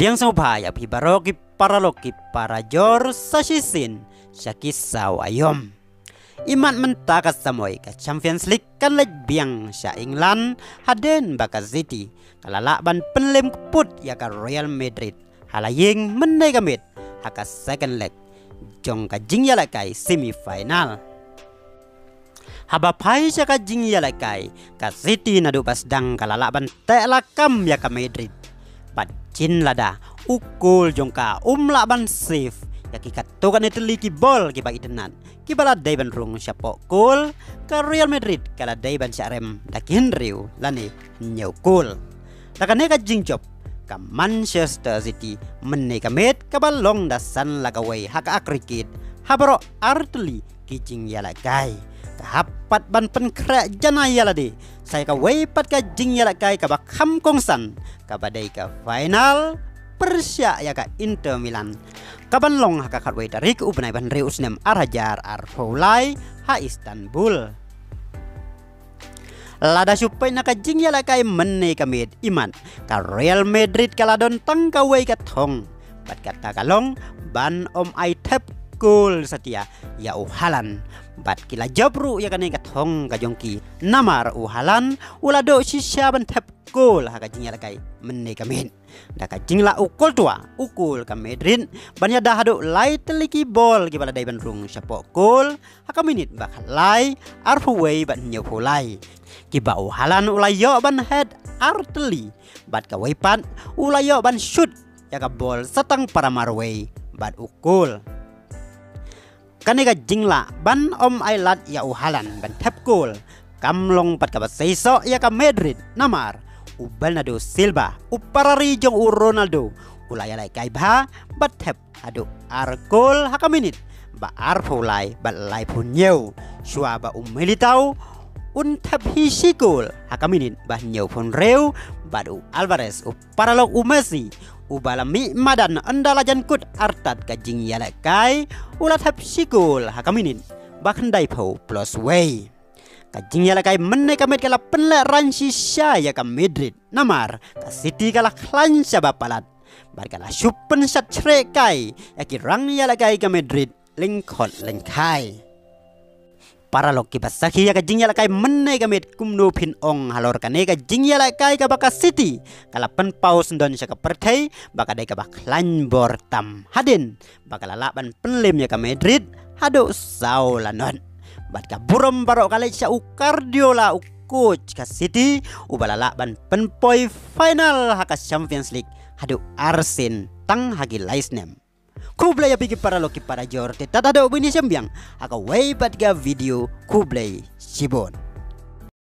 Beriang saubaya pi baroki paraloki para jor sasisin syakisau ayom. Iman mentakas samoy ka Champions League kan biang sya England haden baka City kalalaban penlem put ya ka Real Madrid halaying menai gamit haka second leg jong ka jingya lakai semifinal. Haba pai sya ka jingya lakai ka City nadu pasdang kalalaban telakam ya ka Madrid. Bacin lada ukul jong ka laban safe ya ki katokan iteli ki bol ki bagi tenan ki bala daiban rung syapo kul ka Real Madrid kala daiban syarem dakin riu lani nyau kul takane ka jingjop ka Manchester City menai ka met ka balong dasan lagawai hak akrikit habaro arteli ki jing yala kai ka hapat ban penkra jana yala de saya ka wei pat ka jing yala kai ka bakam kongsan ka badai ka final Persya ya ka Inter Milan kaban long haka katway tarik upanay ban reus nem arhajar arfolai ha Istanbul lada supay nakajing yala kay menay kamid iman ka Real Madrid kaladon tangkaway katong bat kata kalong ban ay tap goal satia ya uhalan bat kila jabru ya kanay katong kajongki namar uhalan ulado sisya ban tap goal haka jing yala kay menay kamid daka jingla ukul tua ukul ka Madrid banya dah hadu lai teliki bol ki bala daiban rung syapo gol haka minit bakal lai arhuway ban nyopo lai ki ba uhalan ulayo ban head arteli bat ka waipan ulayo ban shoot ya ka bol satang para marway bat ukul kanega jingla ban ay lat ya uhalan ban tap gol kamlong pat ka basaiso ya ka Madrid namar Bernardo Silva uparari jong Ronaldo ulayalay kay ba batep adu argol haka minit ba arfolay balay punyew shua ba Militao untap hisikol haka minit ba nyew pun rew badu Alvarez uparalog Messi ubalami madan andalajan kut artat kajing yalay kay ulatap sikol haka minit ba kendai po plus way kajing yala kay menai kamit kala penle ransi ya ka Madrid namar ka City kala klansya bapalat bar kala supen sat cre kay yaki rang yala kay ka Madrid lingkot lengkai para loki basaki ya kajing yala kay menai kamit kumno pin ong halor kane kajing yala kay ka baka City kala pen paus don sya ka pertai baka dai ka baklan bortam hadin baka lalaban penlem ya ka Madrid hado saulanon bat ka burom barok kali sya ukardiola coach ka City ubalala ban penpoi final haka Champions League hadu Arsen tang hagi laisnem kublay pigi para loki para jor te tata do bini sembiang haka way bat ga video kublay sibon